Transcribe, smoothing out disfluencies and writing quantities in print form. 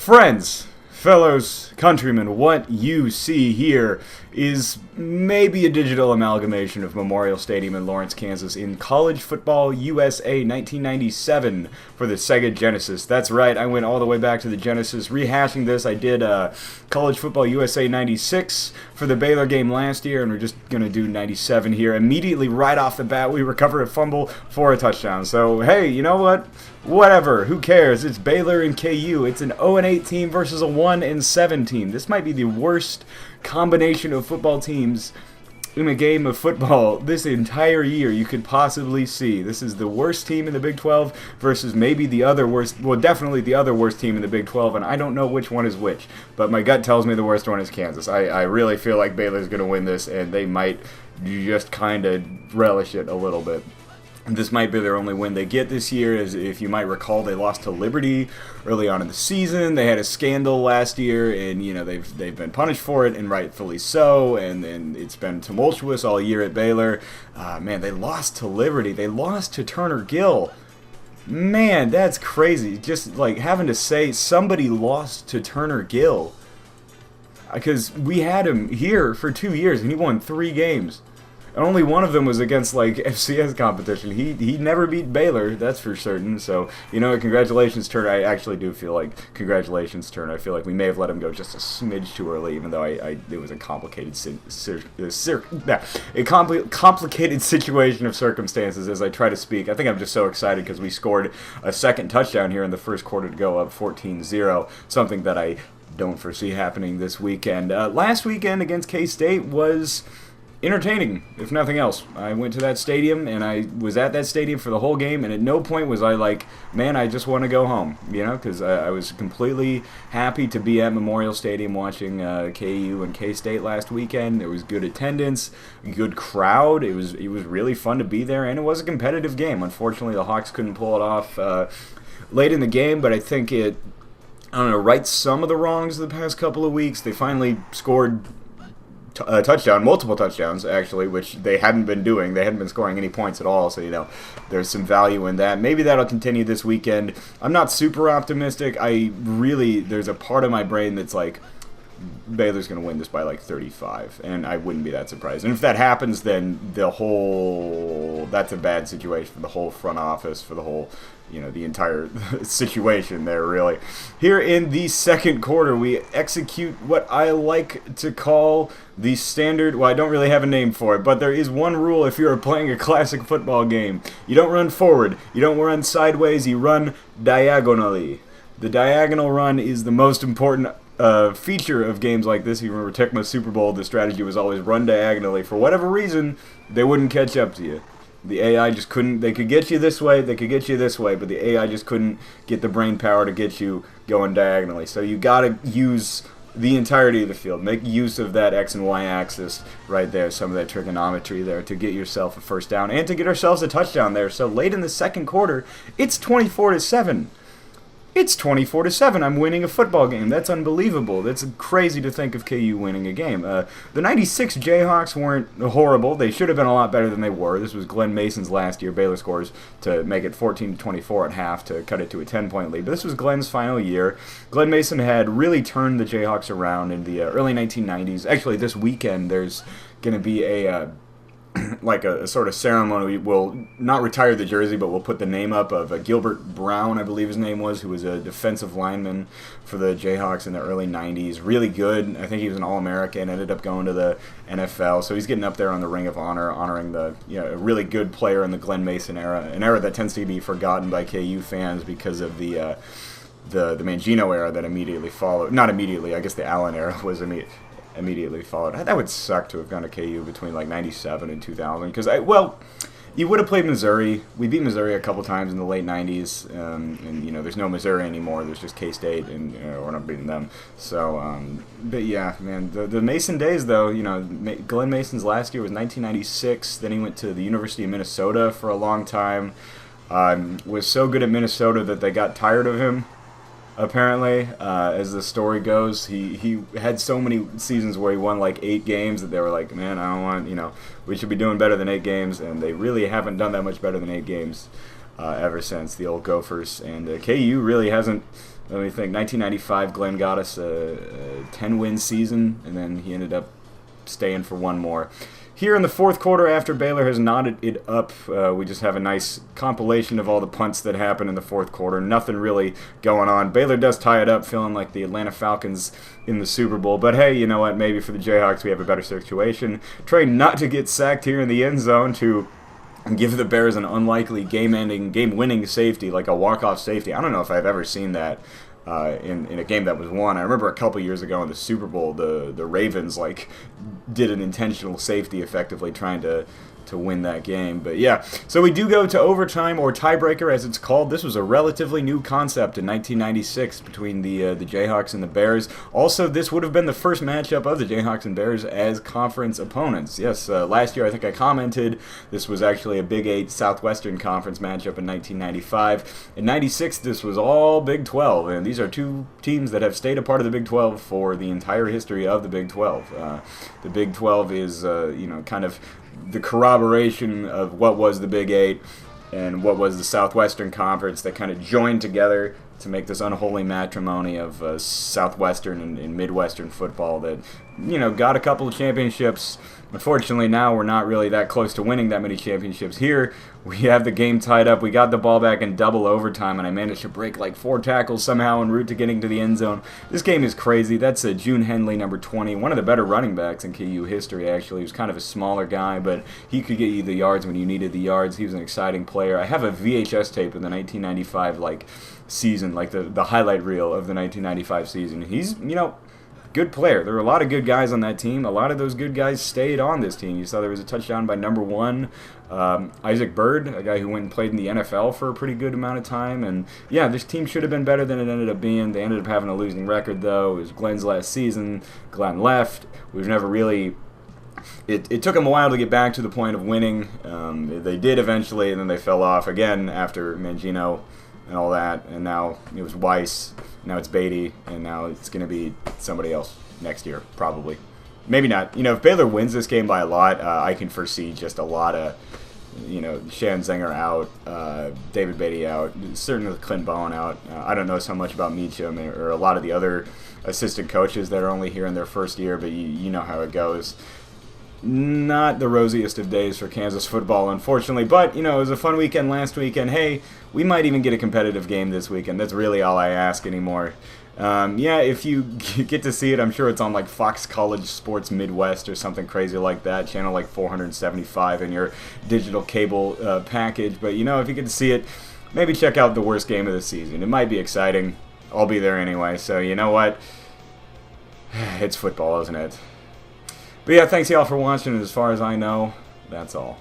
Friends, fellows, countrymen, what you see here is maybe a digital amalgamation of Memorial Stadium in Lawrence, Kansas in College Football USA 1997 for the Sega Genesis. That's right, I went all the way back to the Genesis rehashing this. I did College Football USA 96 for the Baylor game last year, and we're just going to do 97 here. Immediately, right off the bat, we recover a fumble for a touchdown. So, hey, you know what? Whatever, who cares? It's Baylor and KU. It's an 0-8 team versus a 1-7 team. This might be the worst combination of football teams in a game of football this entire year you could possibly see. This is the worst team in the Big 12 versus maybe the other worst, well, definitely the other worst team in the Big 12, and I don't know which one is which, but my gut tells me the worst one is Kansas. I really feel like Baylor's going to win this, and they might just kind of relish it a little bit. This might be their only win they get this year. As if you might recall, they lost to Liberty early on in the season. They had a scandal last year, and they've been punished for it, and rightfully so. And it's been tumultuous all year at Baylor. Man, they lost to Liberty. They lost to Turner Gill. Man, that's crazy. Just like having to say somebody lost to Turner Gill, because we had him here for 2 years, and he won 3 games. And only one of them was against, like, FCS competition. He never beat Baylor, that's for certain. So, congratulations, Turner. I actually do feel like, congratulations, Turner. I feel like we may have let him go just a smidge too early, even though it was a complicated complicated situation of circumstances as I try to speak. I think I'm just so excited because we scored a second touchdown here in the first quarter to go up 14-0, something that I don't foresee happening this weekend. Last weekend against K-State was entertaining, if nothing else. I went to that stadium, and I was at that stadium for the whole game, and at no point was I like, man, I just want to go home, because I was completely happy to be at Memorial Stadium watching KU and K-State last weekend. There was good attendance, good crowd. It was really fun to be there, and it was a competitive game. Unfortunately, the Hawks couldn't pull it off late in the game, but I think it, rights some of the wrongs of the past couple of weeks. They finally scored a touchdown, multiple touchdowns actually, which they hadn't been doing. They hadn't been scoring any points at all, so there's some value in that. Maybe that'll continue this weekend. I'm not super optimistic. There's a part of my brain that's like, Baylor's going to win this by like 35, and I wouldn't be that surprised. And if that happens, then that's a bad situation for the whole front office, for the whole, the entire situation there, really. Here in the second quarter, we execute what I like to call the standard, well, I don't really have a name for it, but there is one rule if you're playing a classic football game. You don't run forward, you don't run sideways, you run diagonally. The diagonal run is the most important feature of games like this. You remember Tecma's Super Bowl, the strategy was always run diagonally. For whatever reason, they wouldn't catch up to you. The AI just couldn't. They could get you this way, they could get you this way, but the AI just couldn't get the brain power to get you going diagonally. So you got to use the entirety of the field. Make use of that X and Y axis right there, some of that trigonometry there, to get yourself a first down and to get ourselves a touchdown there. So late in the second quarter, it's 24-7. It's 24-7. I'm winning a football game. That's unbelievable. That's crazy to think of KU winning a game. The 96 Jayhawks weren't horrible. They should have been a lot better than they were. This was Glenn Mason's last year. Baylor scores to make it 14-24 at half to cut it to a 10-point lead. But this was Glenn's final year. Glenn Mason had really turned the Jayhawks around in the early 1990s. Actually, this weekend there's going to be a sort of ceremony. We'll not retire the jersey, but we'll put the name up of Gilbert Brown, I believe his name was, who was a defensive lineman for the Jayhawks in the early 90s. Really good. I think he was an All-American, ended up going to the NFL, so he's getting up there on the Ring of Honor, honoring a really good player in the Glenn Mason era, an era that tends to be forgotten by KU fans because of the Mangino era that immediately followed. Not immediately, I guess the Allen era was immediately followed. That would suck to have gone to KU between like 97 and 2000, because you would have played Missouri. We beat Missouri a couple times in the late 90s, and there's no Missouri anymore. There's just K-State, and we're not beating them. So, but yeah, man, the Mason days though, Glenn Mason's last year was 1996. Then he went to the University of Minnesota for a long time. Was so good at Minnesota that they got tired of him. Apparently, as the story goes, he had so many seasons where he won like 8 games that they were like, man, I don't want, we should be doing better than 8 games, and they really haven't done that much better than 8 games ever since, the old Gophers. And KU really hasn't Let me think. 1995, Glenn got us a 10-win season, and then he ended up staying for one more. Here in the fourth quarter, after Baylor has knotted it up, we just have a nice compilation of all the punts that happened in the fourth quarter. Nothing really going on. Baylor does tie it up, feeling like the Atlanta Falcons in the Super Bowl. But hey, you know what? Maybe for the Jayhawks, we have a better situation. Trey not to get sacked here in the end zone to give the Bears an unlikely game-ending, game-winning safety, like a walk-off safety. I don't know if I've ever seen that in a game that was won. I remember a couple years ago in the Super Bowl, the Ravens did an intentional safety, effectively trying to win that game. But yeah, so we do go to overtime, or tiebreaker as it's called. This was a relatively new concept in 1996 between the Jayhawks and the Bears. Also, this would have been the first matchup of the Jayhawks and Bears as conference opponents. Yes, last year I think I commented this was actually a Big 8 Southwestern Conference matchup in 1995. In 96, this was all Big 12, and these are two teams that have stayed a part of the Big 12 for the entire history of the Big 12. The Big 12 is, kind of the corroboration of what was the Big 8 and what was the Southwestern Conference that kind of joined together to make this unholy matrimony of Southwestern and Midwestern football that, got a couple of championships. Unfortunately, now we're not really that close to winning that many championships. Here, we have the game tied up. We got the ball back in double overtime, and I managed to break 4 tackles somehow en route to getting to the end zone. This game is crazy. That's June Henley, number 20, one of the better running backs in KU history, actually. He was kind of a smaller guy, but he could get you the yards when you needed the yards. He was an exciting player. I have a VHS tape of the 1995, season, the highlight reel of the 1995 season. He's, good player. There were a lot of good guys on that team. A lot of those good guys stayed on this team. You saw there was a touchdown by number 1, Isaac Bird, a guy who went and played in the NFL for a pretty good amount of time. And yeah, this team should have been better than it ended up being. They ended up having a losing record, though. It was Glenn's last season. Glenn left. We've never really... It took them a while to get back to the point of winning. They did eventually, and then they fell off again after Mangino and all that, and now it was Weiss, now it's Beatty, and now it's going to be somebody else next year, probably. Maybe not. If Baylor wins this game by a lot, I can foresee just a lot of, Shan Zenger out, David Beatty out, certainly Clint Bowen out. I don't know so much about Meacham or a lot of the other assistant coaches that are only here in their first year, but you know how it goes. Not the rosiest of days for Kansas football, unfortunately, but, it was a fun weekend last weekend. Hey, we might even get a competitive game this weekend. That's really all I ask anymore. If you get to see it, I'm sure it's on, Fox College Sports Midwest or something crazy like that, channel, 475 in your digital cable package. But, if you get to see it, maybe check out the worst game of the season. It might be exciting. I'll be there anyway, so you know what? It's football, isn't it? But yeah, thanks y'all for watching, and as far as I know, that's all.